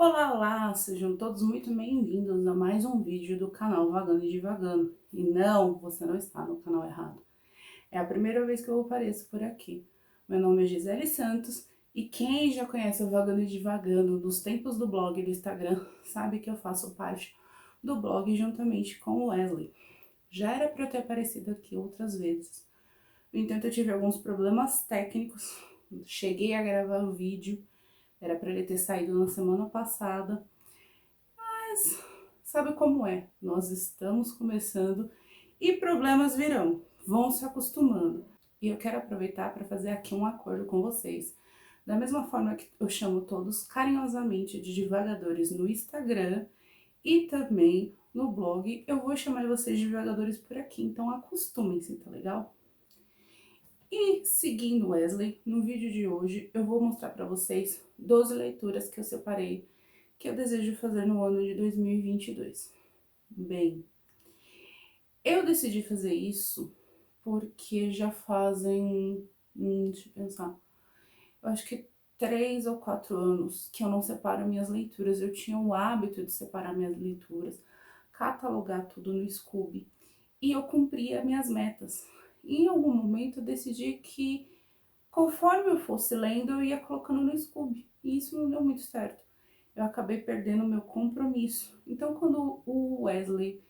Olá, olá! Sejam todos muito bem-vindos a mais um vídeo do canal Vagando e Divagando. E não, você não está no canal errado. É a primeira vez que eu apareço por aqui. Meu nome é Gisele Santos e quem já conhece o Vagando e Divagando dos tempos do blog e do Instagram sabe que eu faço parte do blog juntamente com o Wesley. Já era para eu ter aparecido aqui outras vezes. No entanto, eu tive alguns problemas técnicos. Cheguei a gravar o vídeo, era para ele ter saído na semana passada. Mas sabe como é? Nós estamos começando e problemas virão, vão se acostumando. E eu quero aproveitar para fazer aqui um acordo com vocês. Da mesma forma que eu chamo todos carinhosamente de divagadores no Instagram e também no blog, eu vou chamar vocês de divagadores por aqui. Então acostumem-se, tá legal? E seguindo Wesley, no vídeo de hoje eu vou mostrar para vocês 12 leituras que eu separei que eu desejo fazer no ano de 2022. Bem, eu decidi fazer isso porque já fazem, deixa eu pensar, eu acho que 3 ou 4 anos que eu não separo minhas leituras. Eu tinha o hábito de separar minhas leituras, catalogar tudo no Scooby e eu cumpria minhas metas. E em algum momento eu decidi que conforme eu fosse lendo eu ia colocando no Scooby e isso não deu muito certo. Eu acabei perdendo o meu compromisso. Então quando o Wesley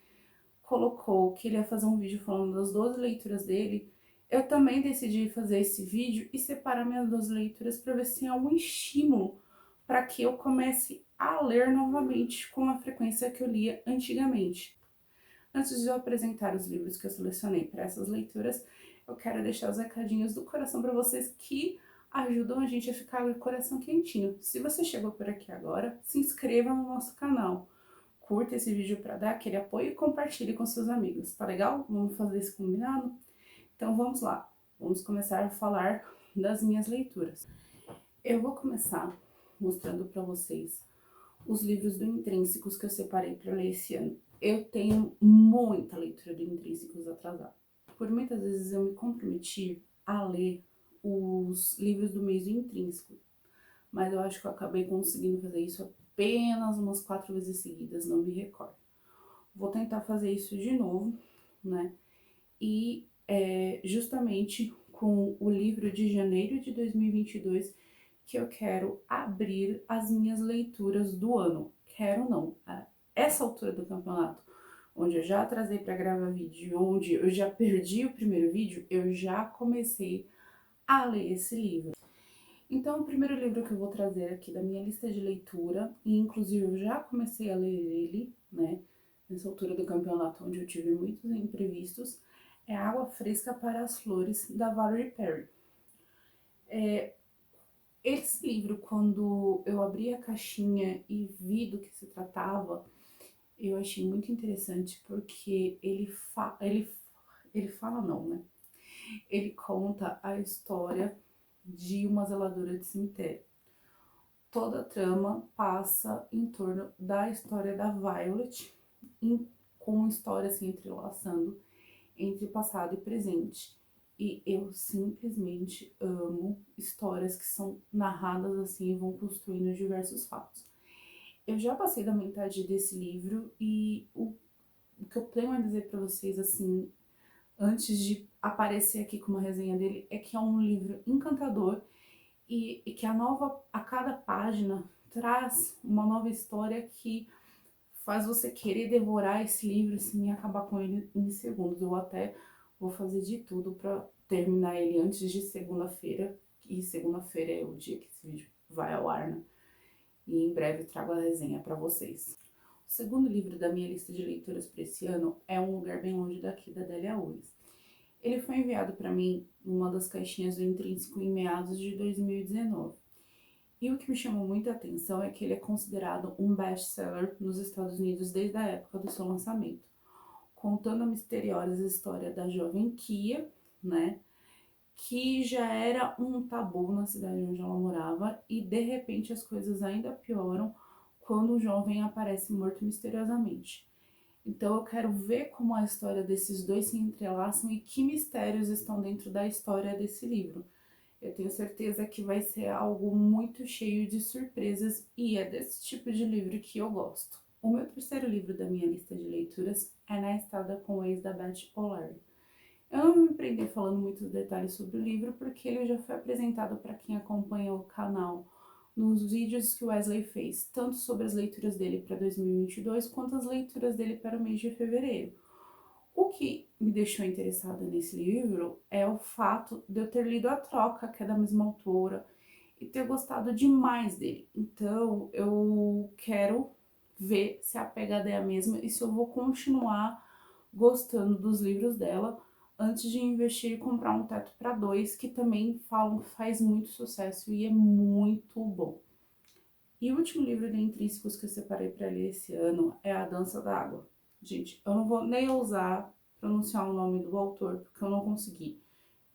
colocou que ele ia fazer um vídeo falando das 12 leituras dele, eu também decidi fazer esse vídeo e separar minhas 12 leituras para ver se tem algum estímulo para que eu comece a ler novamente com a frequência que eu lia antigamente. Antes de eu apresentar os livros que eu selecionei para essas leituras, eu quero deixar os recadinhos do coração para vocês que ajudam a gente a ficar com o coração quentinho. Se você chegou por aqui agora, se inscreva no nosso canal. Curta esse vídeo para dar aquele apoio e compartilhe com seus amigos, tá legal? Vamos fazer esse combinado? Então vamos lá, vamos começar a falar das minhas leituras. Eu vou começar mostrando para vocês os livros do Intrínsecos que eu separei para ler esse ano. Eu tenho muita leitura do Intrínsecos atrasada. Por muitas vezes eu me comprometi a ler os livros do mês do Intrínseco, mas eu acho que eu acabei conseguindo fazer isso apenas umas 4 vezes seguidas, não me recordo. Vou tentar fazer isso de novo, né? E justamente com o livro de janeiro de 2022 que eu quero abrir as minhas leituras do ano. Quero não, a essa altura do campeonato, onde eu já atrasei para gravar vídeo, onde eu já perdi o primeiro vídeo, eu já comecei a ler esse livro. Então, o primeiro livro que eu vou trazer aqui da minha lista de leitura, e inclusive eu já comecei a ler ele, né, nessa altura do campeonato, onde eu tive muitos imprevistos, é Água Fresca para as Flores, da Valerie Perry. Esse livro, quando eu abri a caixinha e vi do que se tratava, eu achei muito interessante porque ele fala não, né? Ele conta a história de uma zeladora de cemitério. Toda a trama passa em torno da história da Violet, com histórias se entrelaçando entre passado e presente. E eu simplesmente amo histórias que são narradas assim e vão construindo diversos fatos. Eu já passei da metade desse livro e o que eu tenho a dizer para vocês, assim, antes de aparecer aqui com uma resenha dele, é que é um livro encantador e que a cada página traz uma nova história que faz você querer devorar esse livro assim, e acabar com ele em segundos. Eu até vou fazer de tudo para terminar ele antes de segunda-feira, e segunda-feira é o dia que esse vídeo vai ao ar, né? E em breve trago a resenha para vocês. O segundo livro da minha lista de leituras para esse ano é Um Lugar Bem Longe Daqui, da Delia Owens. Ele foi enviado para mim numa das caixinhas do Intrínseco em meados de 2019. E o que me chamou muita atenção é que ele é considerado um best-seller nos Estados Unidos desde a época do seu lançamento, contando a misteriosa história da jovem Kia, né, que já era um tabu na cidade onde ela morava e de repente as coisas ainda pioram quando o jovem aparece morto misteriosamente. Então eu quero ver como a história desses dois se entrelaçam e que mistérios estão dentro da história desse livro. Eu tenho certeza que vai ser algo muito cheio de surpresas e é desse tipo de livro que eu gosto. O meu terceiro livro da minha lista de leituras é Na Estrada com o Ex, da Beth O'Leary. Eu não vou me prender falando muitos detalhes sobre o livro, porque ele já foi apresentado para quem acompanha o canal nos vídeos que o Wesley fez, tanto sobre as leituras dele para 2022, quanto as leituras dele para o mês de fevereiro. O que me deixou interessada nesse livro é o fato de eu ter lido A Troca, que é da mesma autora, e ter gostado demais dele. Então, eu quero ver se a pegada é a mesma e se eu vou continuar gostando dos livros dela antes de investir e comprar Um Teto para Dois, que também falam que faz muito sucesso e é muito bom. E o último livro de Intrínsecos que eu separei para ler esse ano é A Dança da Água. Gente, eu não vou nem ousar pronunciar o nome do autor, porque eu não consegui.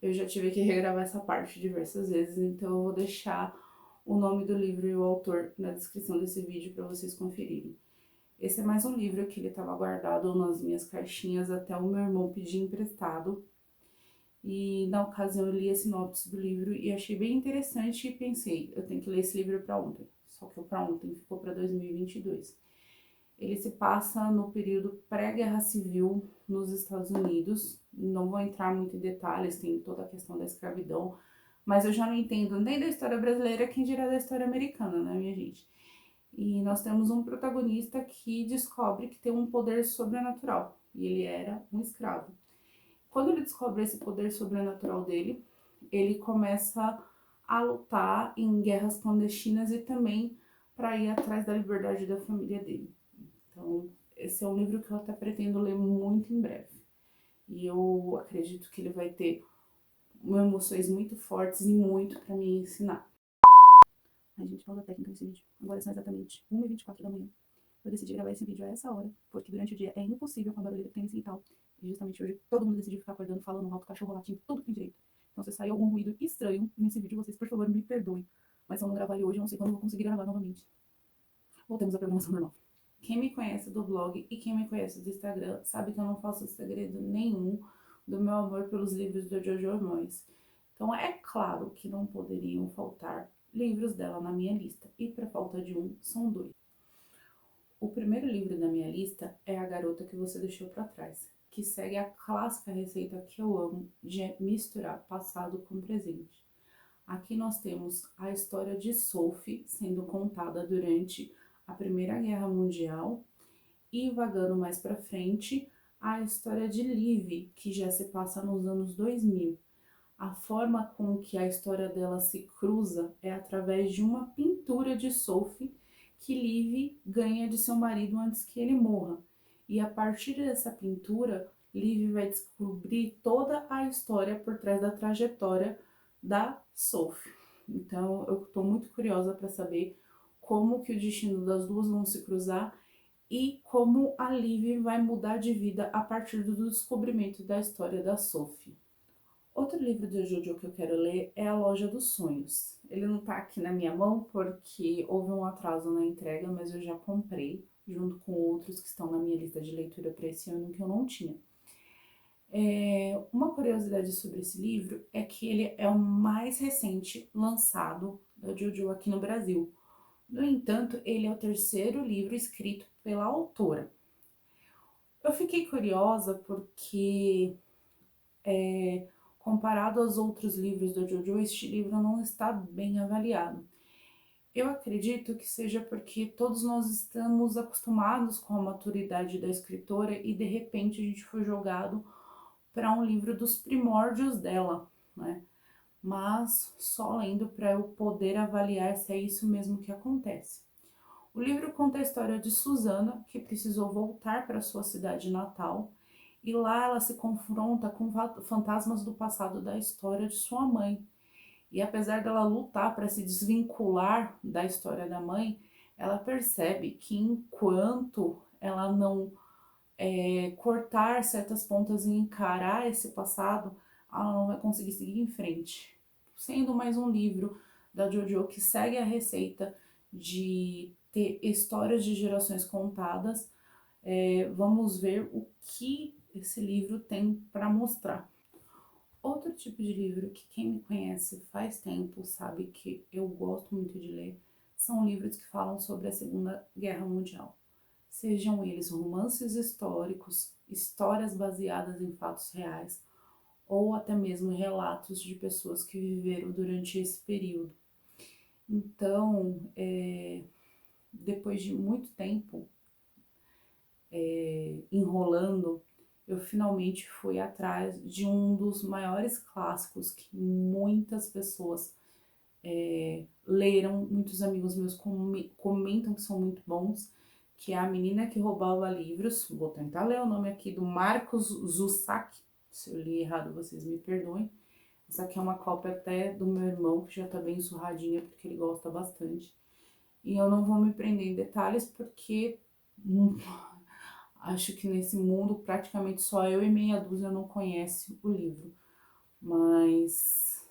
Eu já tive que regravar essa parte diversas vezes, então eu vou deixar o nome do livro e o autor na descrição desse vídeo para vocês conferirem. Esse é mais um livro que ele estava guardado nas minhas caixinhas até o meu irmão pedir emprestado. E na ocasião eu li a sinopse do livro e achei bem interessante e pensei, eu tenho que ler esse livro para ontem. Só que o para ontem ficou para 2022. Ele se passa no período pré-guerra civil nos Estados Unidos. Não vou entrar muito em detalhes, tem toda a questão da escravidão, mas eu já não entendo nem da história brasileira, quem dirá da história americana, né, minha gente? E nós temos um protagonista que descobre que tem um poder sobrenatural, e ele era um escravo. Quando ele descobre esse poder sobrenatural dele, ele começa a lutar em guerras clandestinas e também para ir atrás da liberdade da família dele. Então, esse é um livro que eu até pretendo ler muito em breve. E eu acredito que ele vai ter emoções muito fortes e muito para me ensinar. Ai, gente, pausa técnica nesse vídeo. Agora são exatamente 1h24 da manhã. Eu decidi gravar esse vídeo a essa hora, porque durante o dia é impossível com a barulheira que tem nesse quintal. E justamente hoje todo mundo decidiu ficar acordando, falando alto, cachorro latindo, tudo que tem direito. Então se sair algum ruído estranho nesse vídeo, vocês por favor me perdoem. Mas se eu não gravar ele hoje, eu não sei quando eu vou conseguir gravar novamente. Voltemos à programação normal. Quem me conhece do blog e quem me conhece do Instagram sabe que eu não faço segredo nenhum do meu amor pelos livros do Jojo Moyes. Então é claro que não poderiam faltar livros dela na minha lista. E para falta de um, são dois. O primeiro livro da minha lista é A Garota que Você Deixou para Trás, que segue a clássica receita que eu amo de misturar passado com presente. Aqui nós temos a história de Sophie sendo contada durante a Primeira Guerra Mundial e, vagando mais para frente, a história de Liv, que já se passa nos anos 2000. A forma com que a história dela se cruza é através de uma pintura de Sophie que Liv ganha de seu marido antes que ele morra. E a partir dessa pintura, Liv vai descobrir toda a história por trás da trajetória da Sophie. Então, eu estou muito curiosa para saber como que o destino das duas vão se cruzar e como a Liv vai mudar de vida a partir do descobrimento da história da Sophie. Outro livro de Jojo que eu quero ler é A Loja dos Sonhos. Ele não tá aqui na minha mão porque houve um atraso na entrega, mas eu já comprei, junto com outros que estão na minha lista de leitura para esse ano que eu não tinha. Uma curiosidade sobre esse livro é que ele é o mais recente lançado da Jojo aqui no Brasil. No entanto, ele é o terceiro livro escrito pela autora. Eu fiquei curiosa porque comparado aos outros livros do Jojo, este livro não está bem avaliado. Eu acredito que seja porque todos nós estamos acostumados com a maturidade da escritora e de repente a gente foi jogado para um livro dos primórdios dela, né? Mas só lendo para eu poder avaliar se é isso mesmo que acontece. O livro conta a história de Susana, que precisou voltar para sua cidade natal, e lá ela se confronta com fantasmas do passado da história de sua mãe. E apesar dela lutar para se desvincular da história da mãe, ela percebe que enquanto ela não cortar certas pontas e encarar esse passado, ela não vai conseguir seguir em frente. Sendo mais um livro da Jojo que segue a receita de ter histórias de gerações contadas, vamos ver o que esse livro tem para mostrar. Outro tipo de livro que quem me conhece faz tempo sabe que eu gosto muito de ler são livros que falam sobre a Segunda Guerra Mundial. Sejam eles romances históricos, histórias baseadas em fatos reais, ou até mesmo relatos de pessoas que viveram durante esse período. Então, depois de muito tempo enrolando, eu finalmente fui atrás de um dos maiores clássicos que muitas pessoas leram, muitos amigos meus comentam que são muito bons, que é A Menina que Roubava Livros. Vou tentar ler o nome aqui, do Marcos Zusak. Se eu li errado, vocês me perdoem. Essa aqui é uma cópia até do meu irmão, que já tá bem surradinha, porque ele gosta bastante. E eu não vou me prender em detalhes, porque acho que nesse mundo praticamente só eu e meia dúzia não conhece o livro. Mas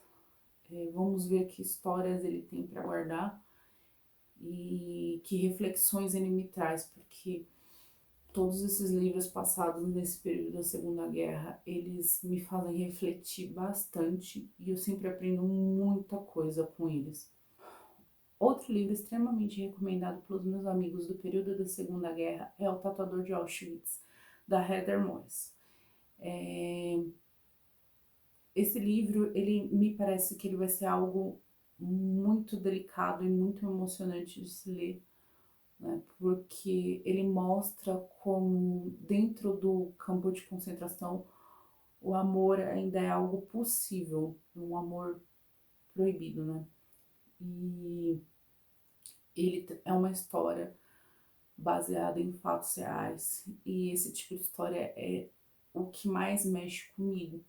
vamos ver que histórias ele tem para guardar e que reflexões ele me traz, porque todos esses livros passados nesse período da Segunda Guerra, eles me fazem refletir bastante e eu sempre aprendo muita coisa com eles. Outro livro extremamente recomendado pelos meus amigos do período da Segunda Guerra é O Tatuador de Auschwitz, da Heather Morris. Esse livro, ele me parece que ele vai ser algo muito delicado e muito emocionante de se ler, né? Porque ele mostra como dentro do campo de concentração o amor ainda é algo possível, um amor proibido, né? E ele é uma história baseada em fatos reais, e esse tipo de história é o que mais mexe comigo.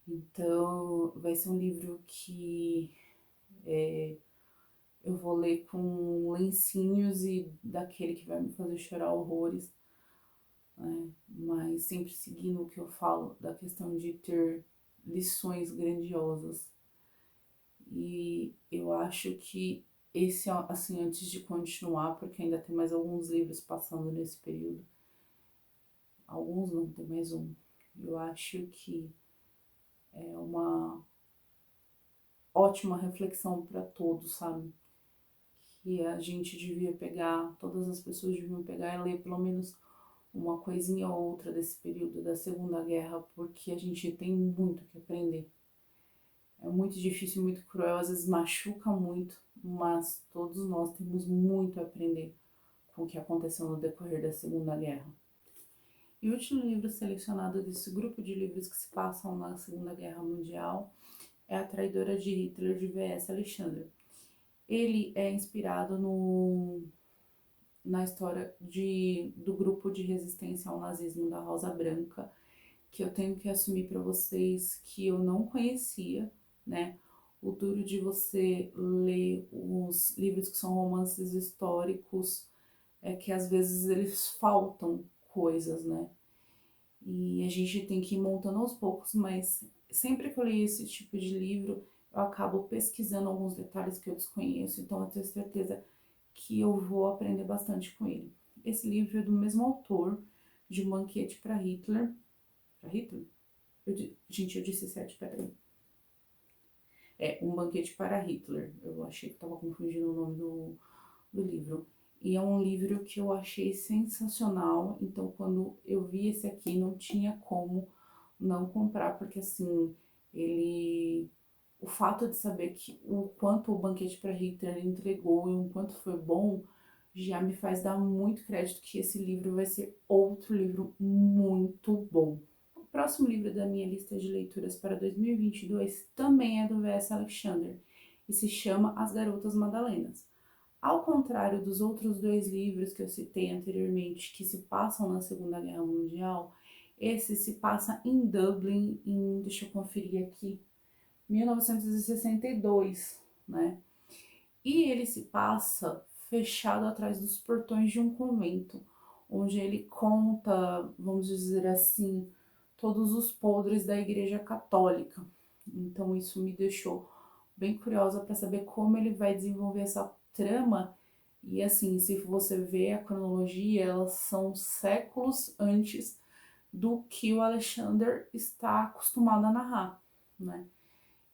Então, vai ser um livro que eu vou ler com lencinhos e daquele que vai me fazer chorar horrores, né? Mas sempre seguindo o que eu falo da questão de ter lições grandiosas. E eu acho que esse, assim, antes de continuar, porque ainda tem mais alguns livros passando nesse período, alguns não, tem mais um. Eu acho que é uma ótima reflexão para todos, sabe? Que a gente devia pegar, todas as pessoas deviam pegar e ler pelo menos uma coisinha ou outra desse período da Segunda Guerra, porque a gente tem muito que aprender. É muito difícil, muito cruel, às vezes machuca muito, mas todos nós temos muito a aprender com o que aconteceu no decorrer da Segunda Guerra. E o último livro selecionado desse grupo de livros que se passam na Segunda Guerra Mundial é A Traidora de Hitler, de V.S. Alexander. Ele é inspirado na história do grupo de resistência ao nazismo da Rosa Branca, que eu tenho que assumir para vocês que eu não conhecia, né? O duro de você ler os livros que são romances históricos é que às vezes eles faltam coisas, né? E a gente tem que ir montando aos poucos, mas sempre que eu leio esse tipo de livro, eu acabo pesquisando alguns detalhes que eu desconheço, então eu tenho certeza que eu vou aprender bastante com ele. Esse livro é do mesmo autor de Um Banquete para Hitler. Para Hitler? Gente, eu disse certo, peraí. É, Um Banquete para Hitler. Eu achei que estava confundindo o nome do livro. E é um livro que eu achei sensacional. Então, quando eu vi esse aqui, não tinha como não comprar, porque assim, ele. O fato de saber que o quanto o Banquete para Hitler entregou e o quanto foi bom, já me faz dar muito crédito que esse livro vai ser outro livro muito bom. O próximo livro da minha lista de leituras para 2022 também é do V.S. Alexander e se chama As Garotas Madalenas. Ao contrário dos outros dois livros que eu citei anteriormente, que se passam na Segunda Guerra Mundial, esse se passa em Dublin, deixa eu conferir aqui, 1962, né? E ele se passa fechado atrás dos portões de um convento, onde ele conta, vamos dizer assim, todos os podres da Igreja Católica. Então isso me deixou bem curiosa para saber como ele vai desenvolver essa trama. E assim, se você vê a cronologia, elas são séculos antes do que o Alexander está acostumado a narrar, né?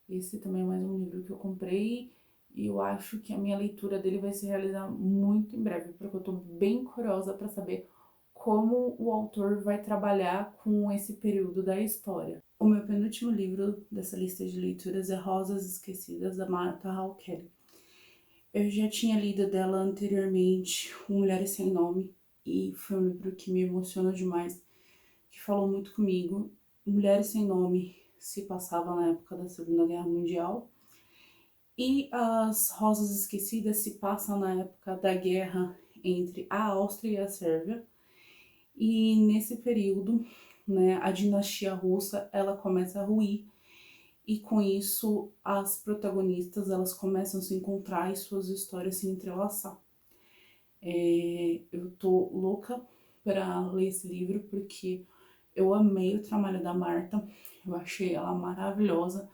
Esse também é mais um livro que eu comprei e eu acho que a minha leitura dele vai se realizar muito em breve, porque eu tô bem curiosa para saber como o autor vai trabalhar com esse período da história. O meu penúltimo livro dessa lista de leituras é Rosas Esquecidas, da Martha Hall Kelly. Eu já tinha lido dela anteriormente, Mulheres Sem Nome, e foi um livro que me emocionou demais, que falou muito comigo. Mulheres Sem Nome se passava na época da Segunda Guerra Mundial e As Rosas Esquecidas se passam na época da guerra entre a Áustria e a Sérvia. E nesse período, né, a dinastia russa ela começa a ruir e com isso as protagonistas elas começam a se encontrar e suas histórias se entrelaçar. Eu tô louca para ler esse livro porque eu amei o trabalho da Martha, eu achei ela maravilhosa,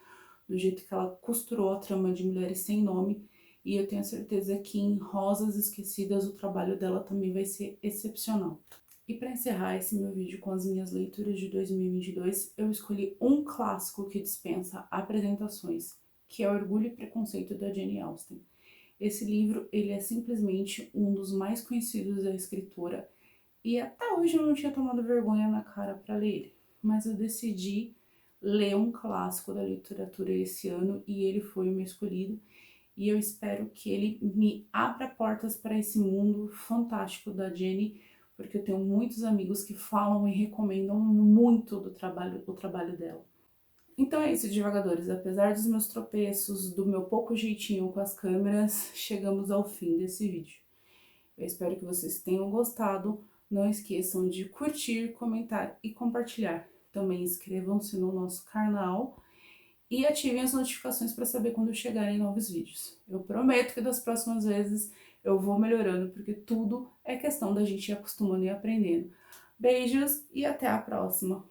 do jeito que ela costurou a trama de Mulheres Sem Nome, e eu tenho certeza que em Rosas Esquecidas o trabalho dela também vai ser excepcional. E para encerrar esse meu vídeo com as minhas leituras de 2022, eu escolhi um clássico que dispensa apresentações, que é Orgulho e Preconceito, da Jane Austen. Esse livro, ele é simplesmente um dos mais conhecidos da escritora e até hoje eu não tinha tomado vergonha na cara para ler ele, mas eu decidi ler um clássico da literatura esse ano e ele foi o meu escolhido. E eu espero que ele me abra portas para esse mundo fantástico da Jane, porque eu tenho muitos amigos que falam e recomendam muito o trabalho dela. Então é isso, divagadores. Apesar dos meus tropeços, do meu pouco jeitinho com as câmeras, chegamos ao fim desse vídeo. Eu espero que vocês tenham gostado. Não esqueçam de curtir, comentar e compartilhar. Também inscrevam-se no nosso canal e ativem as notificações para saber quando chegarem novos vídeos. Eu prometo que das próximas vezes eu vou melhorando, porque tudo é questão da gente ir acostumando e aprendendo. Beijos e até a próxima!